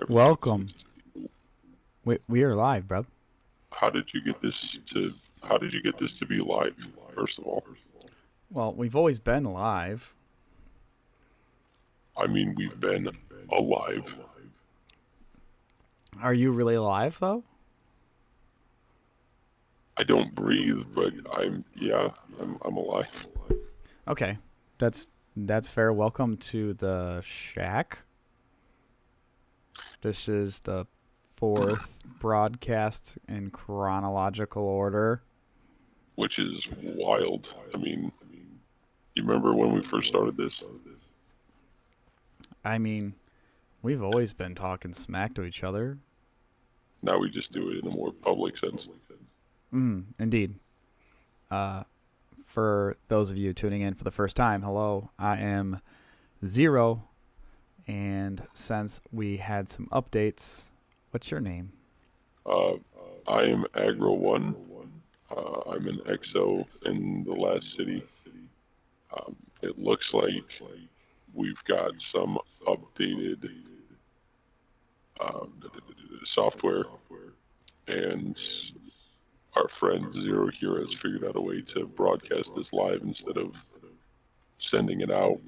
Welcome. We are live, bro. How did you get this to? How did you get this to be live? First of all, Well, we've always been live. I mean we've been alive. Are you really alive though? I don't breathe, but I'm alive. Okay, that's fair. Welcome to the shack. This is the fourth broadcast in chronological order. Which is wild. I mean, you remember when we first started this? I mean, we've always been talking smack to each other. Now we just do it in a more public sense. Indeed. For those of you tuning in for the first time, hello. I am Zero. And since we had some updates, what's your name? I am Agro-1. I'm an XO in the last city. It looks like we've got some updated software, and our friend Zero here has figured out a way to broadcast this live instead of sending it out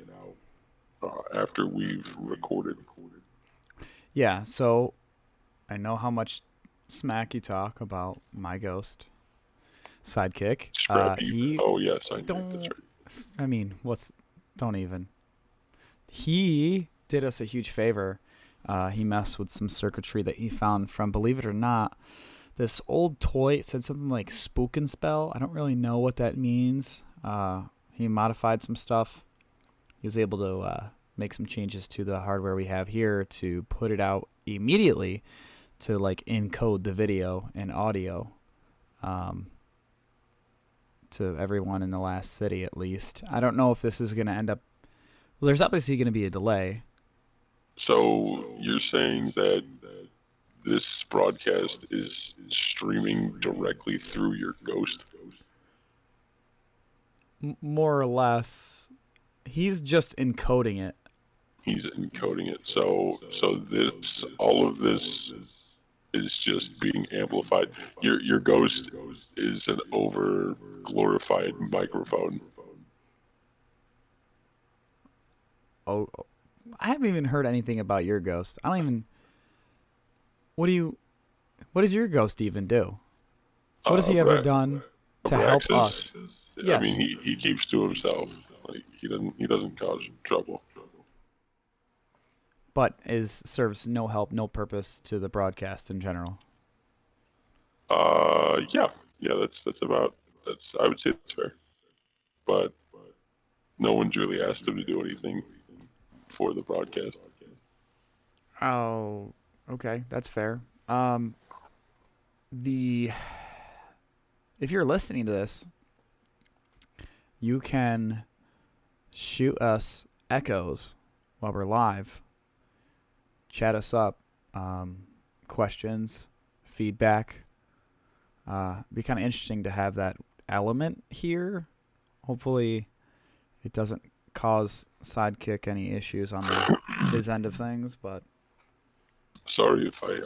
after we've recorded. Yeah, so I know how much smack you talk about my ghost sidekick. Scrappy. Oh yes, I know. That's right. I mean, don't even. He did us a huge favor. He messed with some circuitry that he found from, believe it or not, this old toy. It said something like spook and spell. I don't really know what that means. He modified some stuff. He was able to make some changes to the hardware we have here to put it out immediately to like encode the video and audio to everyone in the last city at least. I don't know if this is going to end up... Well, there's obviously going to be a delay. So you're saying that this broadcast is streaming directly through your ghost? More or less. He's just encoding it. He's encoding it. So all of this is just being amplified. Your ghost is an over glorified microphone. Oh, I haven't even heard anything about your ghost. I don't even... What does your ghost even do? What has he ever done to help us? Yes. I mean, he keeps to himself. Like he doesn't cause trouble. But serves no help, no purpose to the broadcast in general. Yeah. I would say that's fair. But no one's really asked him to do anything for the broadcast. Oh, okay, that's fair. If you're listening to this, you can shoot us echoes while we're live. Chat us up, questions, feedback. Be kind of interesting to have that element here. Hopefully, it doesn't cause Sidekick any issues on his end of things. But sorry if I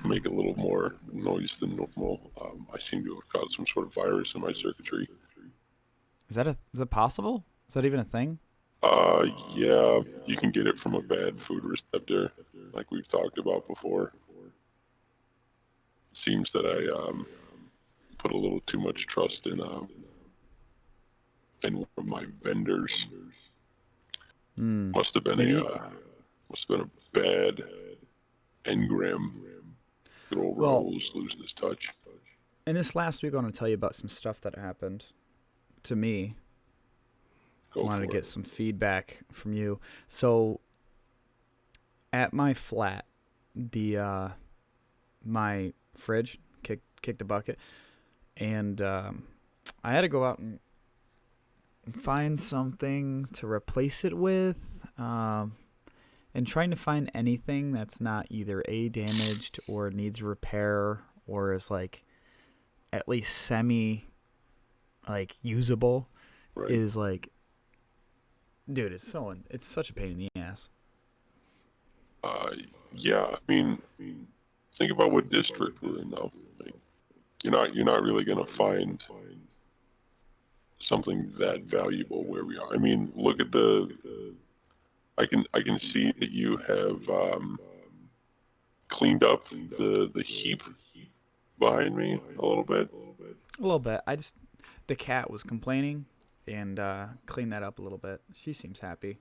make a little more noise than normal. I seem to have caught some sort of virus in my circuitry. Is that possible? Is that even a thing? Yeah, you can get it from a bad food receptor, like we've talked about before. It seems that I put a little too much trust in one of my vendors. Must have been a bad engram. Good old Raul's losing his touch. In this last week, I want to tell you about some stuff that happened to me. I wanted to get some feedback from you. So, at my flat, my fridge kicked the bucket, and I had to go out and find something to replace it with, and trying to find anything that's not either damaged or needs repair or is like at least semi usable. Right. Is like, dude, it's such a pain in the ass. Uh, yeah, I mean, think about what district we're in though. Like, you're not really gonna find something that valuable where we are. I mean, look at I can see that you have cleaned up the heap behind me a little bit. A little bit. The cat was complaining, and cleaned that up a little bit. She seems happy.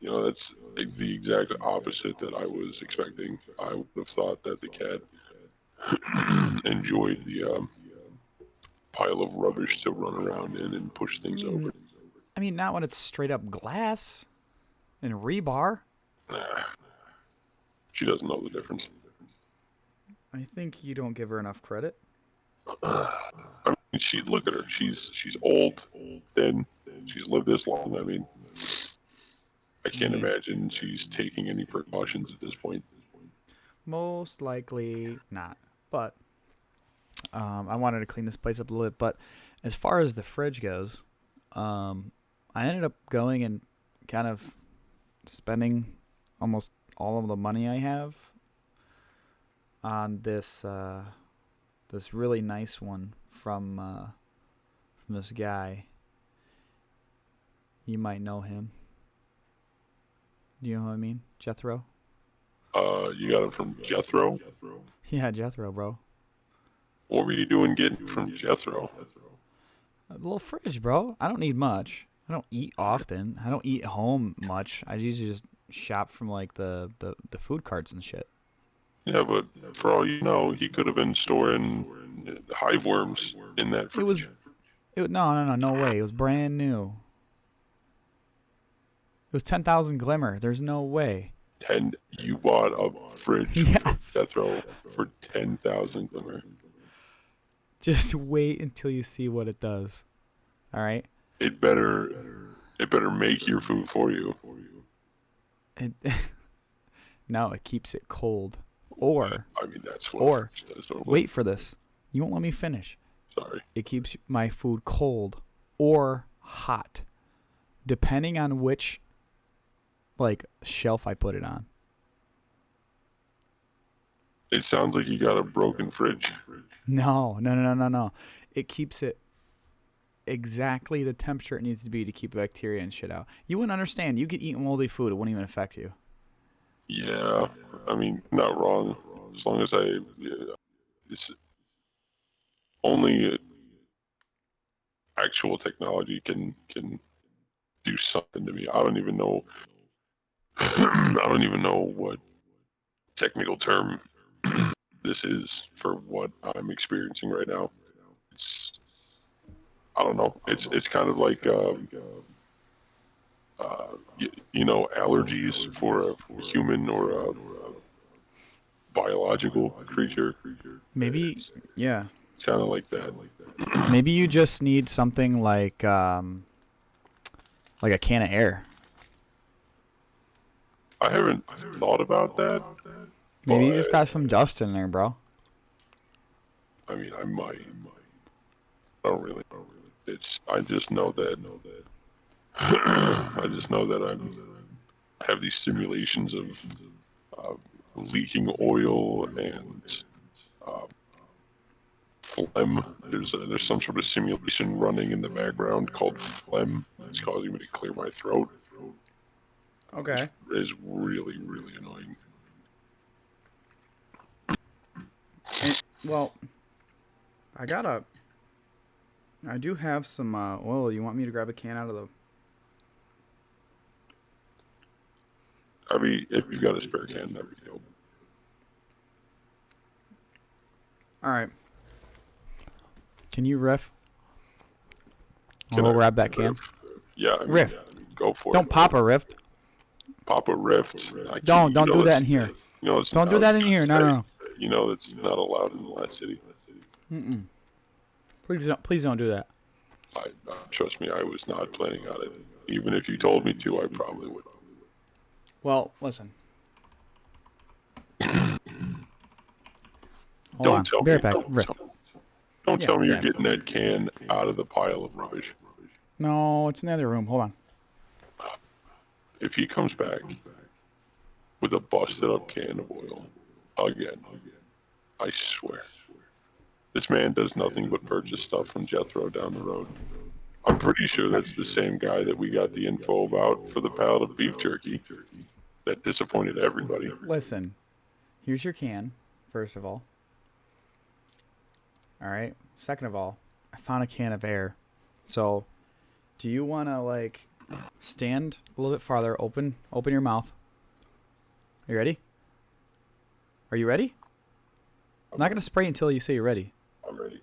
That's the exact opposite that I was expecting. I would have thought that the cat enjoyed the pile of rubbish to run around in and push things over. I mean, not when it's straight up glass and rebar. Nah, she doesn't know the difference. I think you don't give her enough credit. I mean, look at her. She's old, thin. She's lived this long. I mean, I can't imagine she's taking any precautions at this point. Most likely not. But I wanted to clean this place up a little bit. But as far as the fridge goes, I ended up going and kind of spending almost all of the money I have on this this really nice one from this guy. You might know him. Do you know what I mean? Jethro? You got it from Jethro? Yeah, Jethro, bro. What were you doing getting from Jethro? A little fridge, bro. I don't need much. I don't eat often. I don't eat home much. I usually just shop from like the food carts and shit. Yeah, but for all you know, he could have been storing hive worms in that fridge. No way. It was brand new. It was 10,000 glimmer. There's no way. You bought a fridge Yes. from Jethro for 10,000 glimmer. Just wait until you see what it does. All right. It better make your food for you. No, it keeps it cold. Or I mean, that's what it does. Wait for this. You won't let me finish. Sorry. It keeps my food cold or hot, depending on which shelf I put it on. It sounds like you got a broken fridge. No. It keeps it exactly the temperature it needs to be to keep bacteria and shit out. You wouldn't understand. You could eat moldy food. It wouldn't even affect you. Yeah, I mean, not wrong. As long as it's only actual technology can do something to me. I don't even know. I don't even know what technical term this is for what I'm experiencing right now. I don't know. It's kind of like allergies for a human or a biological creature. Maybe, yeah. It's kind of like that. Maybe you just need something like a can of air. I haven't thought about that. Maybe you just got some dust in there, bro. I mean, I might. I don't really. I just know that. I just know that I have these simulations of leaking oil and phlegm. There's some sort of simulation running in the background called phlegm. It's causing me to clear my throat. Okay. It's really, really annoying. Well, I do have some oil. You want me to grab a can out of the... I mean, if you've got a spare can, that'd be dope. All right. Can you riff? I'll grab that can. Yeah, I mean, riff. Go for it. Don't pop a rift. Pop a rift. Don't do that in here. Don't do that in here. No. You know that's not allowed in the last city. Mm-mm. Please don't do that. Trust me, I was not planning on it. Even if you told me to, I probably would. Well, listen. Don't tell me. Don't tell me you're yeah. getting that can out of the pile of rubbish. No, it's in the other room. Hold on. If he comes back with a busted up can of oil. Again. I swear. This man does nothing but purchase stuff from Jethro down the road. I'm pretty sure that's the same guy that we got the info about for the pallet of beef jerky that disappointed everybody. Listen, here's your can, first of all. All right. Second of all, I found a can of air. So, do you want to, like, stand a little bit farther, open your mouth? Are you ready? Are you ready? I'm not going to spray until you say you're ready. I'm ready.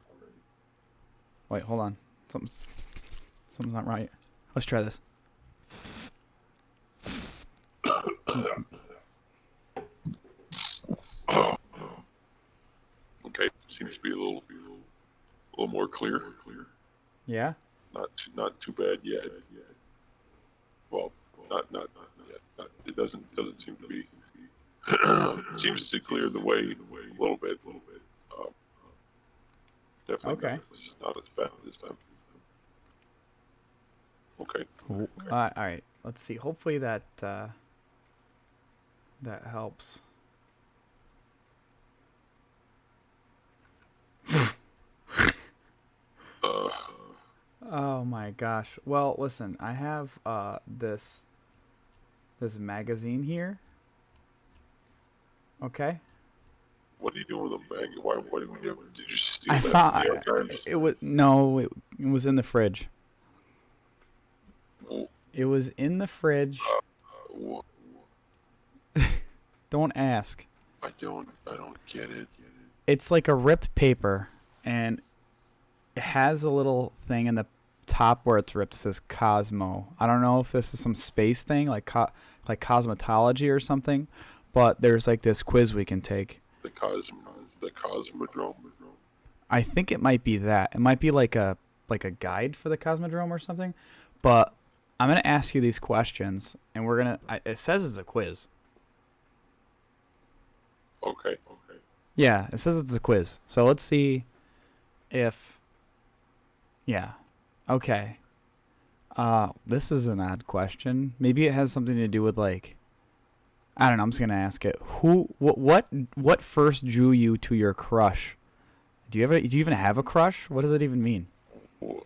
Wait, hold on. Something's not right. Let's try this. Okay, seems to be a little more clear. Yeah? Not too bad yet. Well, not yet. It doesn't seem to be. It seems to clear the way a little bit. Definitely Okay. not as bad this time. Okay. All right. Let's see. Hopefully that helps. Oh my gosh. Well, listen. I have this magazine here. Okay. What are you doing with a bag? Why did we do? Did you steal I that thought from the archives? it was in the fridge. Well, It was in the fridge. well, Don't ask. I don't get it. It's like a ripped paper, and it has a little thing in the top where it's ripped. It says Cosmo. I don't know if this is some space thing, like cosmetology or something, but there's like this quiz we can take. The Cosmodrome. I think it might be that. It might be like a guide for the Cosmodrome or something. But I'm gonna ask you these questions, and we're gonna. It says it's a quiz. Okay. Yeah, it says it's a quiz. So let's see if. Yeah. Okay. This is an odd question. Maybe it has something to do with, like, I don't know. I'm just gonna ask it. What first drew you to your crush? Do you even have a crush? What does it even mean? Well,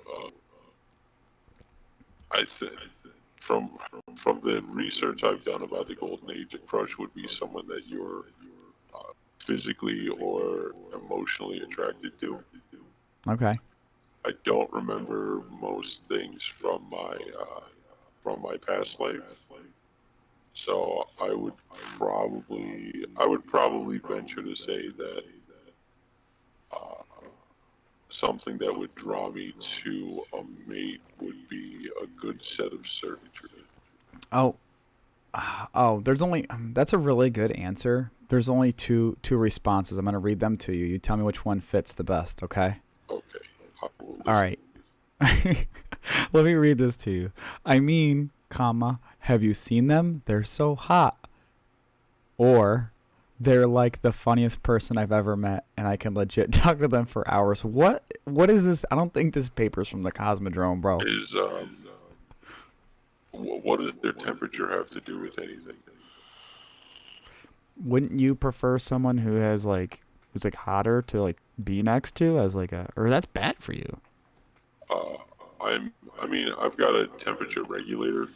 I think from the research I've done about the golden age, a crush would be someone that you're physically or emotionally attracted to. Okay. I don't remember most things from my past life, so I would probably venture to say that something that would draw me to a mate would be a good set of circuitry. Oh. There's only that's a really good answer. There's only two responses. I'm gonna read them to you. You tell me which one fits the best. Okay. Okay. All right. Let me read this to you. I mean, comma, have you seen them? They're so hot. Or they're like the funniest person I've ever met, and I can legit talk to them for hours. What is this? I don't think this paper's from the Cosmodrome, bro. What does their temperature have to do with anything? Wouldn't you prefer someone who's like hotter to like be next to as like or that's bad for you? I've got a temperature regulator,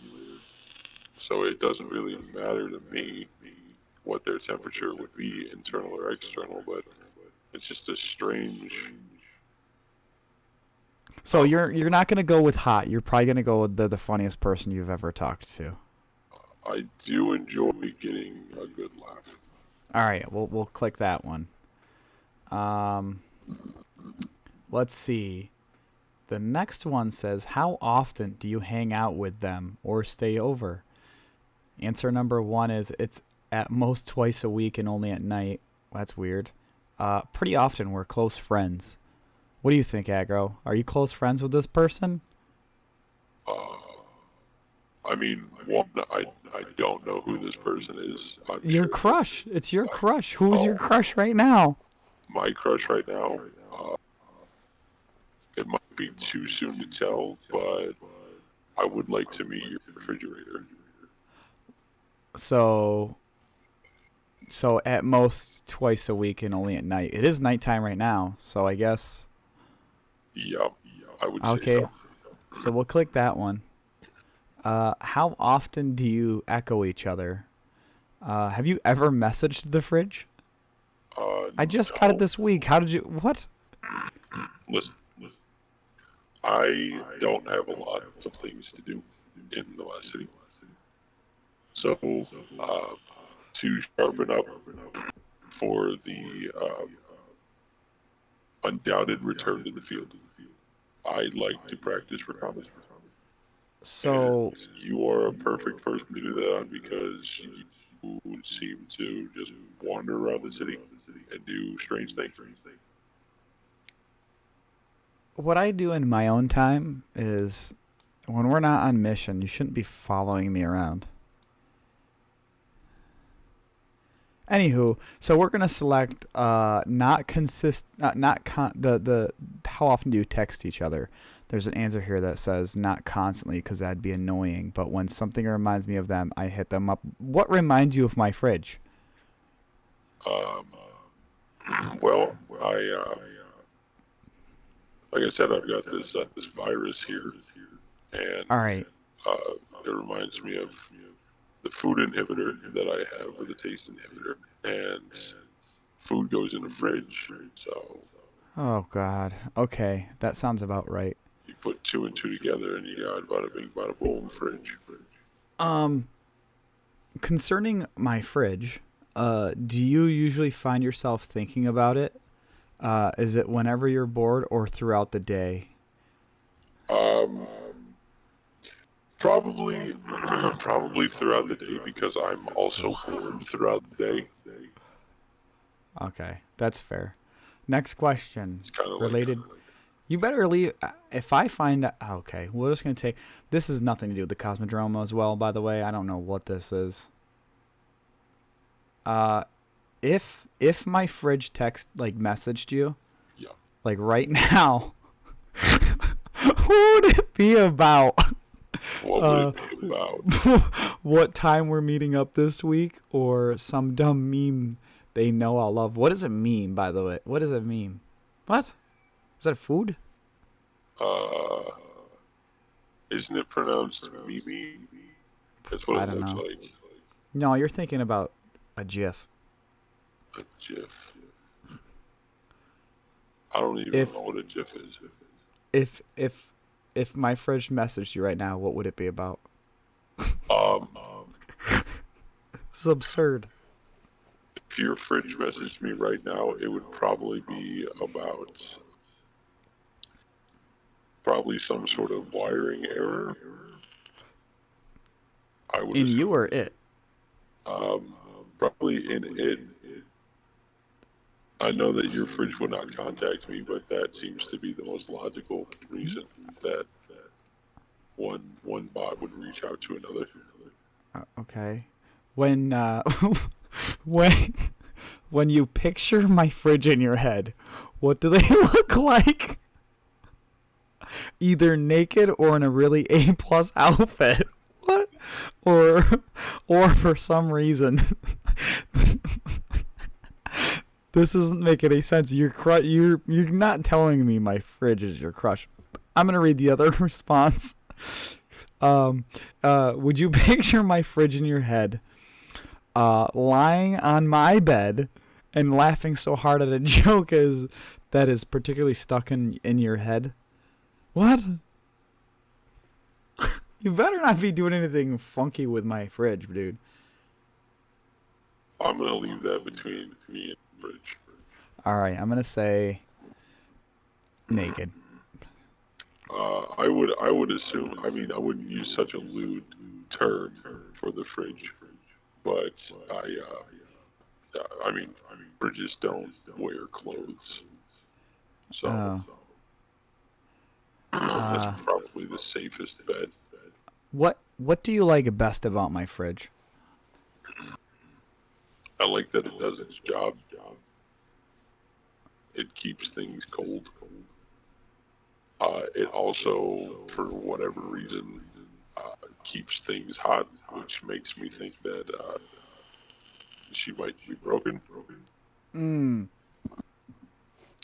so it doesn't really matter to me what their temperature would be, internal or external, but it's just a strange. So you're not gonna go with hot. You're probably gonna go with the funniest person you've ever talked to. I do enjoy getting a good laugh. All right, we'll click that one. Let's see. The next one says, how often do you hang out with them or stay over? Answer number 1 is it's at most twice a week and only at night. Well, that's weird. Pretty often we're close friends. What do you think, Agro? Are you close friends with this person? I don't know who this person is. Your sure crush. It's your crush. Who's your crush right now? my crush right now. It might be too soon to tell, but I would like to meet your refrigerator. So, So at most twice a week and only at night. It is nighttime right now, so I guess. Yeah, I would say Okay, so. so we'll click that one. How often do you echo each other? Have you ever messaged the fridge? I just got it No. this week. How did you? What? Listen, I don't have a lot of things to do in the West City. So, uh, to sharpen up for the undoubted return to the field, I like to practice recon. So, And you are a perfect person to do that on because you seem to just wander around the city and do strange things. what I do in my own time is when we're not on mission, you shouldn't be following me around. Anywho, so we're gonna select not consist not con the how often do you text each other? There's an answer here that says not constantly because that'd be annoying. But when something reminds me of them, I hit them up. What reminds you of my fridge? Um, well, like I said, I've got this virus here, and All right. it reminds me of the food inhibitor that I have, or the taste inhibitor, and food goes in the fridge. So Oh God. Okay, that sounds about right. you put two and two together, and you got bada bing, bada boom, fridge. Um, concerning my fridge, do you usually find yourself thinking about it? Is it whenever you're bored or throughout the day? Um, probably, probably throughout the day because I'm also bored throughout the day. Okay, that's fair. Next question. It's kind of like Related. You better leave. If I find. Okay, we're just going to take. This has nothing to do with the Cosmodrome as well, by the way. I don't know what this is. If my fridge text, like, messaged you, yeah. like, right now, who would it be about? What would it be about? What time we're meeting up this week, or some dumb meme they know I'll love. What does it mean, by the way? What does it mean? What? Is that food? Uh, isn't it pronounced Mimi? That's what I it don't looks know. like. No, you're thinking about a GIF. A GIF. I don't even If know what a GIF is. if if if my fridge messaged you right now, what would it be about? Um, This is absurd. if your fridge messaged me right now, it would probably be about probably some sort of wiring error. I would In assume. you or it? Um, probably in it. I know that your fridge would not contact me, but that seems to be the most logical reason that one bot would reach out to another. Okay. When when when you picture my fridge in your head, what do they look like? Either naked or in a really A plus outfit. What? Or for some reason, this doesn't make any sense. You're not telling me my fridge is your crush. I'm gonna read the other response. Would you picture my fridge in your head, lying on my bed and laughing so hard at a joke that is particularly stuck in your head? What? You better not be doing anything funky with my fridge, dude. I'm gonna leave that between me and the fridge. All right, I'm gonna say naked. I would assume. I mean, I wouldn't use such a lewd term for the fridge, but I mean, fridges don't wear clothes, so Oh. that's probably the safest bet. What do you like best about my fridge? I like that it does its job. It keeps things cold. It also, for whatever reason, keeps things hot, which makes me think that she might be broken. Mm.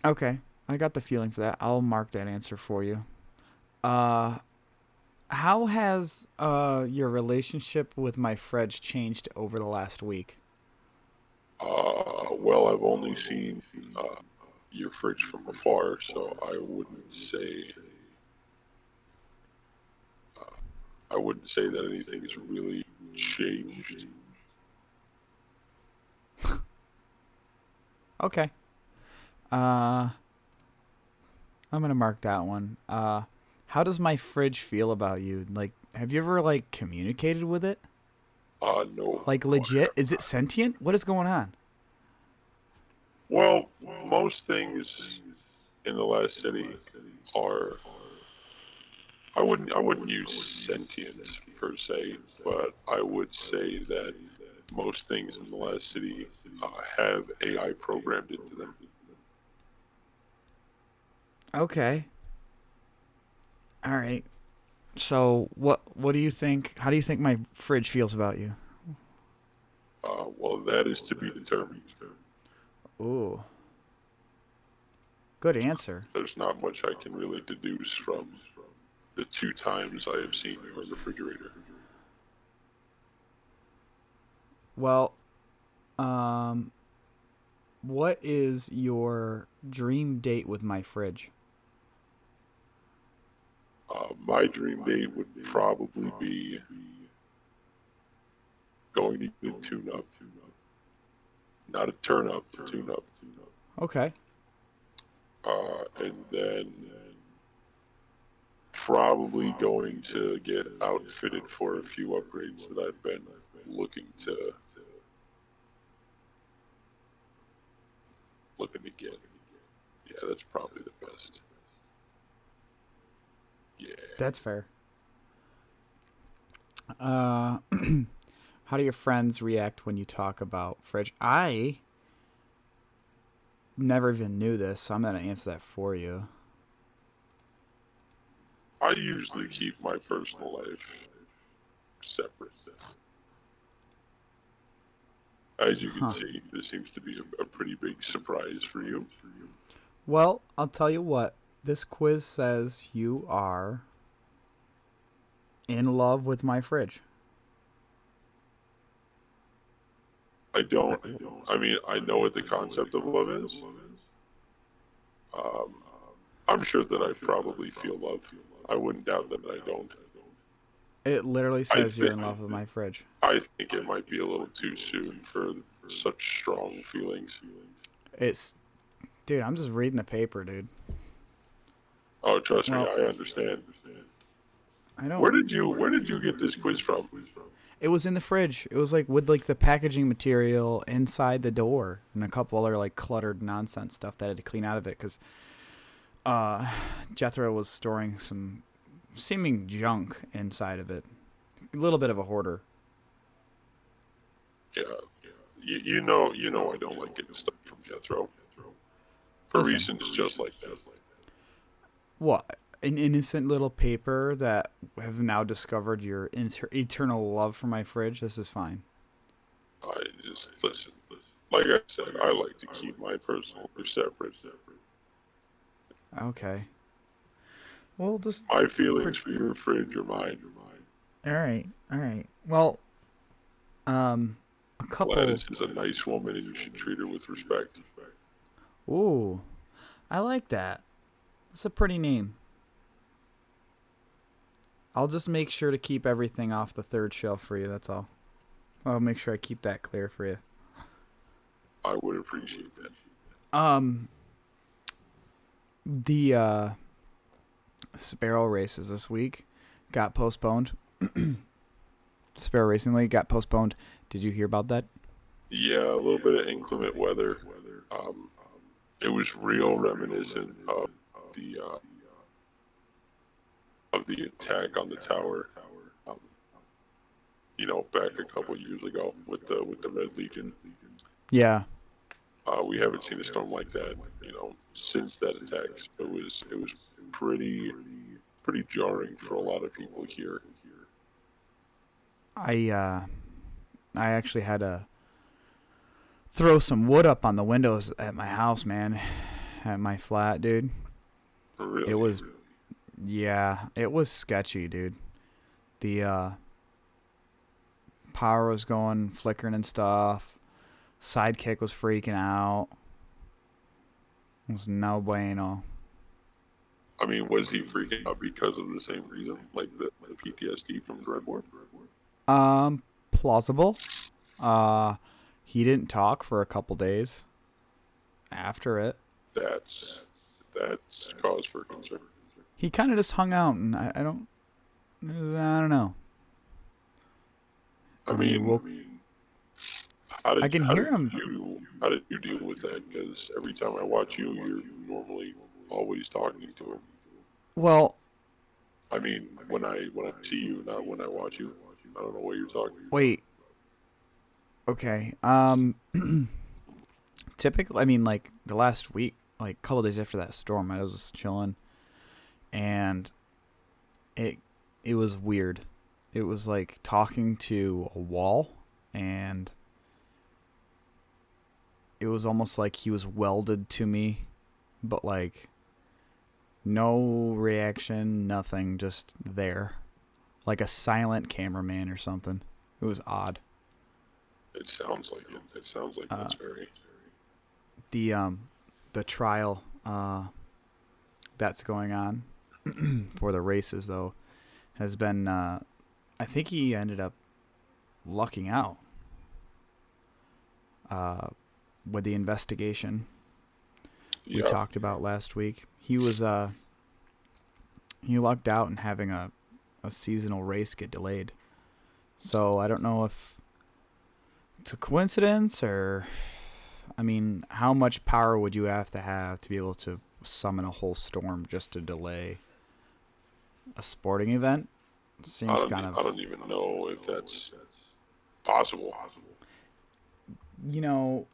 Okay. I got the feeling for that. I'll mark that answer for you. Uh, how has your relationship with my fridge changed over the last week? Well, I've only seen uh, your fridge from afar, so I wouldn't say that anything has really changed. Okay. Uh, I'm gonna mark that one. How does my fridge feel about you? Like, have you ever like communicated with it? No, Like, no, I legit? have Is it not. sentient? What is going on? Well, most things in the last city are I wouldn't use sentient per se, but I would say that most things in the last city have AI programmed into them. Okay. All right. So, what do you think? How do you think my fridge feels about you? Well, that is to be determined. Ooh, good answer. There's not much I can really deduce from the two times I have seen your refrigerator. Well, um, what is your dream date with my fridge? My dream date would probably be going to get a tune up, not a turn up, a tune up, Okay. and then probably going to get outfitted for a few upgrades that I've been looking to get. Yeah, that's probably the best. Yeah. That's fair. Uh, how do your friends react when you talk about fridge? I never even knew this, so I'm gonna answer that for you. I usually keep my personal life separate. As you can Huh. see, this seems to be a pretty big surprise for you. Well, I'll tell you what. This quiz says you are in love with my fridge. I don't. I mean, I know what the concept of love is. Um, I'm sure that I probably feel love. I wouldn't doubt that I don't. It literally I says you're think in love with my fridge. I think it might be a little too soon for such strong feelings. It's, dude. I'm just reading the paper, dude. Oh, trust me, Well, I understand. I don't. Where did you get this quiz from? It was in the fridge. It was like with like the packaging material inside the door and a couple other like cluttered nonsense stuff that I had to clean out of it because uh, Jethro was storing some seeming junk inside of it. A little bit of a hoarder. Yeah, you know I don't like getting stuff from Jethro for Listen, reasons just like that. what? An innocent little paper that have now discovered your eternal love for my fridge. This is fine. I just listen. Like I said, I like to keep my personal life separate. Okay. Well, just. My feelings for your fridge are mine. All right. All right. Well, a couple. Gladys is a nice woman, and you should treat her with respect. Ooh, I like that. That's a pretty name. I'll just make sure to keep everything off the third shelf for you. That's all. I'll make sure I keep that clear for you. I would appreciate that. Um, the Sparrow races this week got postponed. Sparrow Racing League got postponed. Did you hear about that? Yeah, a little bit of inclement weather. Um, it was real reminiscent the uh, of the attack on the tower. Um, back a couple years ago with the Red Legion. Yeah. We haven't seen a storm like that, since that attack. So it was pretty jarring for a lot of people here. I actually had throw some wood up on the windows at my house, man. At my flat, dude. Really? It was, yeah, it was sketchy, dude. The power was going, flickering and stuff. Sidekick was freaking out. It was no bueno. I mean, was he freaking out because of the same reason, like the PTSD from Dreadboard? Plausible. He didn't talk for a couple days after it. That's cause for concern. He kind of just hung out, and I don't know. I mean, how did him. How did you deal with that? Because every time I watch you, you're normally always talking to him. Well, I mean, when I see you, not when I watch you. I don't know what you're talking about. wait. Okay. Typically, I mean, like the last week, like a couple days after that storm, I was just chilling, and it was weird. It was like talking to a wall, and it was almost like he was welded to me, but like no reaction, nothing, just there, like a silent cameraman or something. It was odd. It sounds like it. It sounds like that's very. The trial that's going on for the races, though, has been. I think he ended up lucking out with the investigation we talked about last week. He was he lucked out in having a seasonal race get delayed. So I don't know if it's a coincidence or, I mean, how much power would you have to be able to summon a whole storm just to delay a sporting event? Seems kind of. I don't even know if that's possible. You know,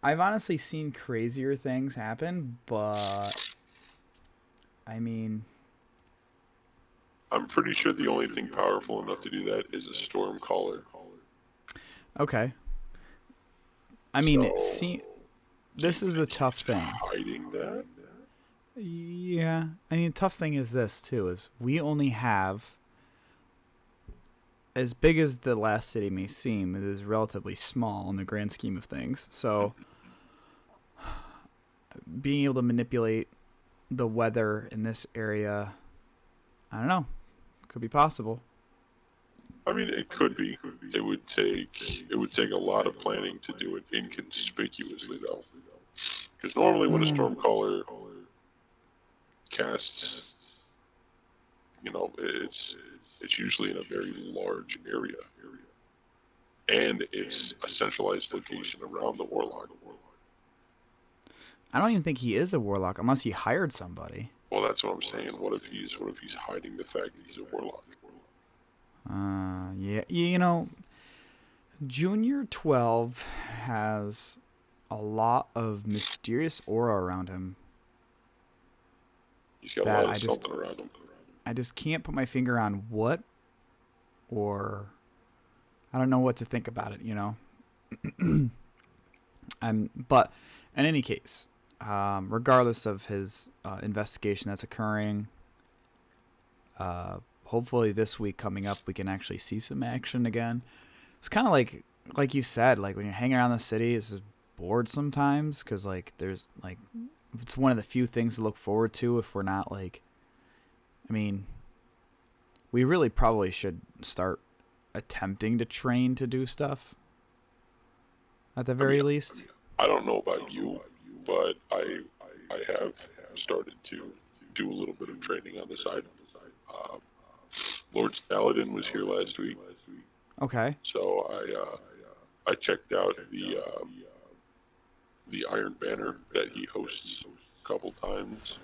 I've honestly seen crazier things happen, but I mean, I'm pretty sure the only thing powerful enough to do that is a storm caller. okay. I mean, So, this is the tough thing. Hiding that? Yeah. I mean, the tough thing is this, too, is we only have, as big as the last city may seem, it is relatively small in the grand scheme of things. So, being able to manipulate the weather in this area, I don't know, could be possible. I mean, it could be. It would take a lot of planning to do it inconspicuously, though. Because normally when a storm caller casts, it's usually in a very large area, and it's a centralized location around the warlock. I don't even think he is a warlock unless he hired somebody. Well, that's what I'm saying. What if he's hiding the fact that he's a warlock? Yeah, Junior 12 has a lot of mysterious aura around him. He's got a lot of something around him. I just can't put my finger on what, or I don't know what to think about it, But in any case, regardless of his investigation that's occurring, hopefully this week coming up we can actually see some action again. It's kind of like you said, like when you're hanging around the city, it's just bored sometimes because like there's like it's one of the few things to look forward to if we're not like, I mean, we really probably should start attempting to train to do stuff at the very least. I don't know about you, but I have started to do a little bit of training on the side. Lord Saladin was here last week. Okay. So I checked out the Iron Banner that he hosts a couple times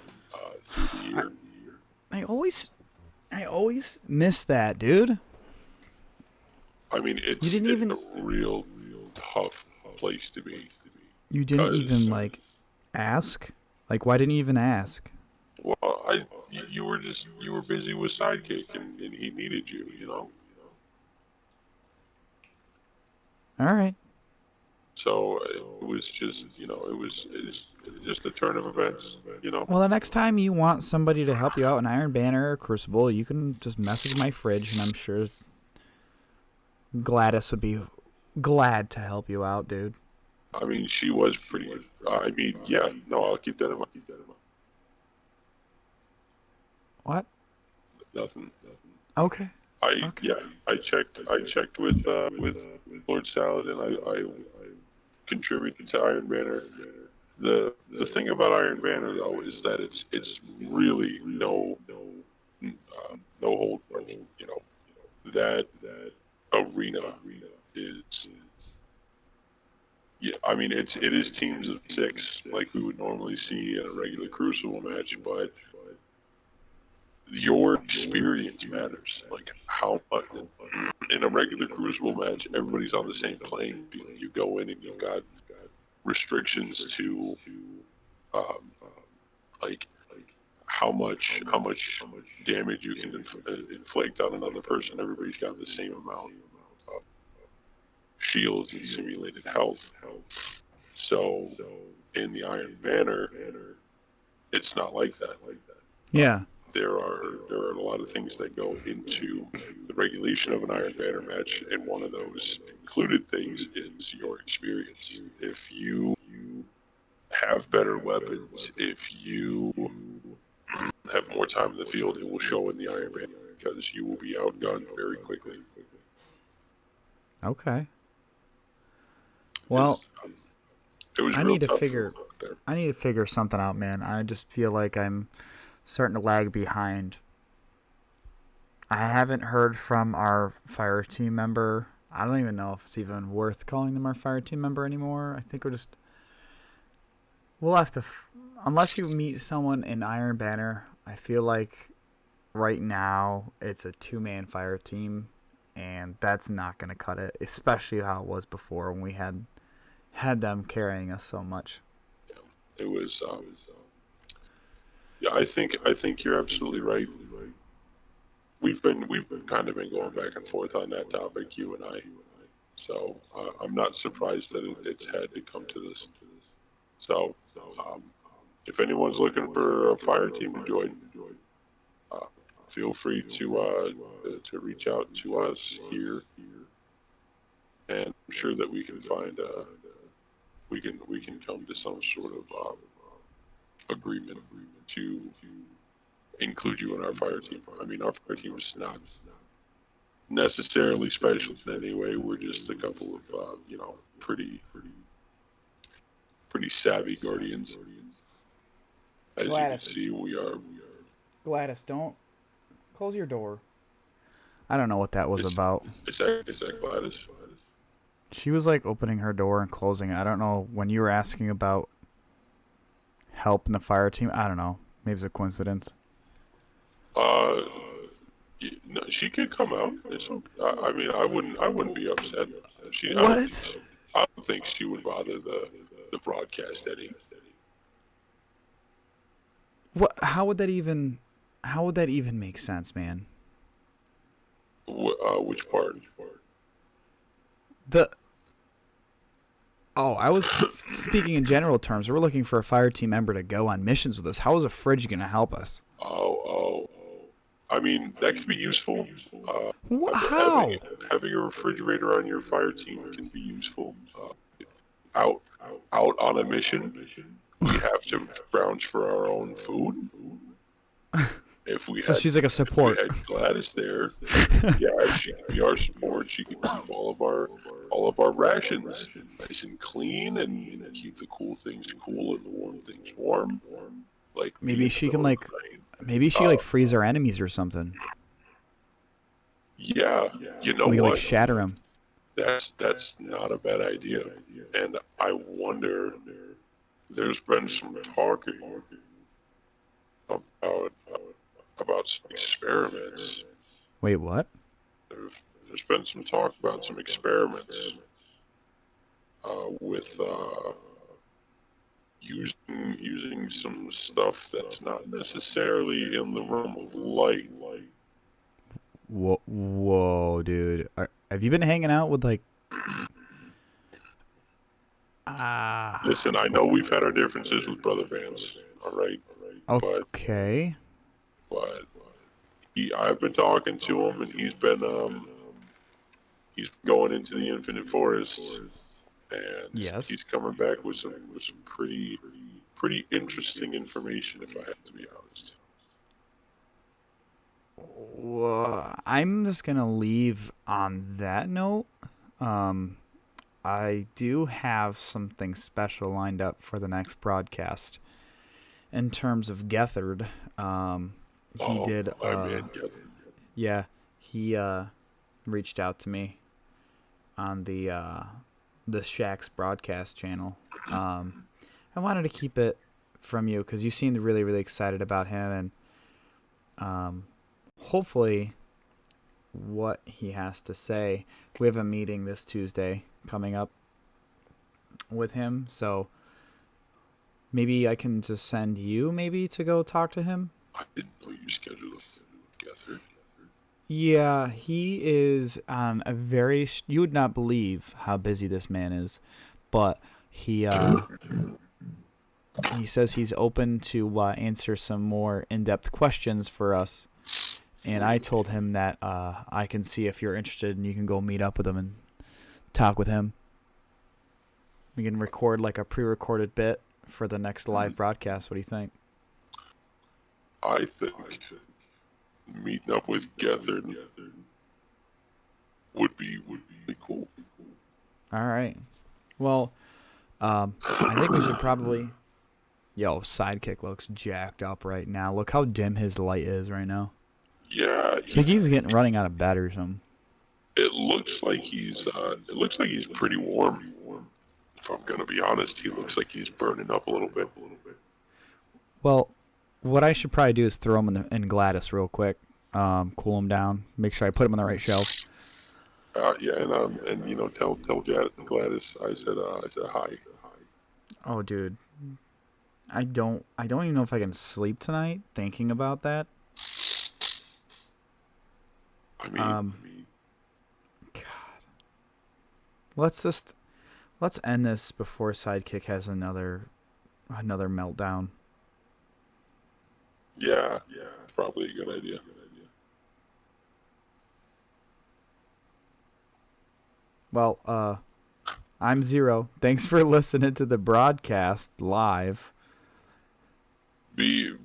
through the year. I always miss that, dude. I mean, it's a real tough place to be. You didn't even like ask? Like, why didn't you even ask? Well, you were busy with Sidekick, and he needed you, All right. So it was just, it's just a turn of events. Well, the next time you want somebody to help you out in Iron Banner or Crucible, you can just message my fridge, and I'm sure Gladys would be glad to help you out, dude. I mean, she was pretty good. I mean, yeah, no, I'll keep that in mind. What? Nothing. Okay. I checked with Lord Salad, and I contributed to Iron Banner. The thing about Iron Banner though is that it's really no hold barred. That arena is, yeah. I mean, it is teams of 6 like we would normally see in a regular Crucible match, but your experience matters. Like how much in a regular Crucible match, everybody's on the same playing field. You go in and you've got restrictions to um, like how much damage you can inflict on another person. Everybody's got the same amount of shields and simulated health. So in the Iron Banner, it's not like that. Yeah. There are a lot of things that go into the regulation of an Iron Banner match, and one of those included things is your experience. If you have better weapons, if you have more time in the field, it will show in the Iron Banner because you will be outgunned very quickly. Okay. Well, it was I real need to tough figure. there. I need to figure something out, man. I just feel like I'm starting to lag behind. I haven't heard from our fire team member. I don't even know if it's even worth calling them our fire team member anymore. I think we'll have to, unless you meet someone in Iron Banner, I feel like right now it's a 2-man fire team, and that's not going to cut it, especially how it was before when we had them carrying us so much. Yeah, it was. Yeah, I think you're absolutely right. We've kind of been going back and forth on that topic, you and I. So I'm not surprised that it's had to come to this. So if anyone's looking for a fire team to join, feel free to reach out to us here, and I'm sure that we can find we can come to some sort of agreement to include you in our fire team. I mean, our fire team is not necessarily special in any way. We're just a couple of pretty savvy guardians. As Gladys. you can see, we are. Gladys, don't close your door. I don't know what that was about. Is that Gladys? She was like opening her door and closing it. I don't know when you were asking about help in the fire team. I don't know. Maybe it's a coincidence. No, she could come out. I mean, I wouldn't be upset. What? I don't think she would bother the broadcast any. What? How would that even make sense, man? Which part? I was speaking in general terms. We're looking for a fire team member to go on missions with us. How is a fridge going to help us? Oh. I mean, that could be useful. How? Having a refrigerator on your fire team can be useful. Out on a mission, we have to scrounge for our own food. She's like a support. If we had Gladys there, yeah, she could be our support. She could keep all of our rations nice and clean, and keep the cool things cool and the warm things warm. Like maybe she can freeze our enemies or something. Yeah, you know we can what? Like shatter them. That's not a bad idea, and I wonder. There's been some talking about some experiments. Wait, what? There's been some talk about some experiments with using some stuff that's not necessarily in the realm of light. Whoa, dude! Have you been hanging out with like? Listen, I know we've had our differences with Brother Vance, all right? Okay. But I've been talking to him, and he's been going into the Infinite Forest, and Yes. he's coming back with some pretty interesting information, if I have to be honest. I'm just going to leave on that note. I do have something special lined up for the next broadcast. In terms of Gethard, he did. My man, Gethard. Yeah, he reached out to me on the Shack's broadcast channel. I wanted to keep it from you because you seemed really, really excited about him, and hopefully, what he has to say. We have a meeting this Tuesday coming up with him, so maybe I can just send you to go talk to him. I didn't know you scheduled with Gethard. Yeah, he is on a very... You would not believe how busy this man is, but he says he's open to answer some more in-depth questions for us. And I told him that I can see if you're interested and you can go meet up with him and talk with him. We can record like a pre-recorded bit for the next live broadcast. What do you think? I think meeting up with Gethard would be cool. All right. Well, I think we should probably... Yo, Sidekick looks jacked up right now. Look how dim his light is right now. Yeah, I think he's running out of bed or something. It looks like he's pretty warm. If I'm gonna be honest, he looks like he's burning up a little bit. Well, what I should probably do is throw him in Gladys real quick, cool him down, make sure I put him on the right shelf. Yeah, and tell Gladys I said hi. Oh, dude, I don't even know if I can sleep tonight thinking about that. I mean, God, let's end this before Sidekick has another meltdown. Yeah, it's probably a good idea. Well, I'm Zero. Thanks for listening to the broadcast live. Be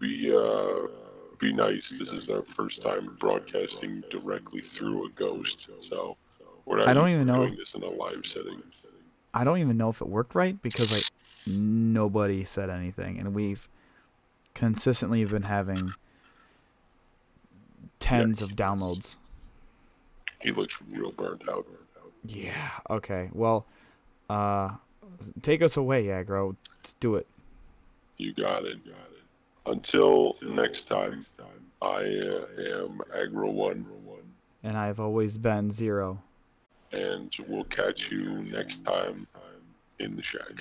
nice. This is our first time broadcasting directly through a ghost, so we're not doing this in a live setting. I don't even know if it worked right because nobody said anything, and we've consistently been having tens of downloads. He looks real burnt out. Yeah. Okay. Well, take us away, Agro. Let's do it. You got it. Until next time, I am Agro-1. And I've always been Zero. And we'll catch you next time in the shack.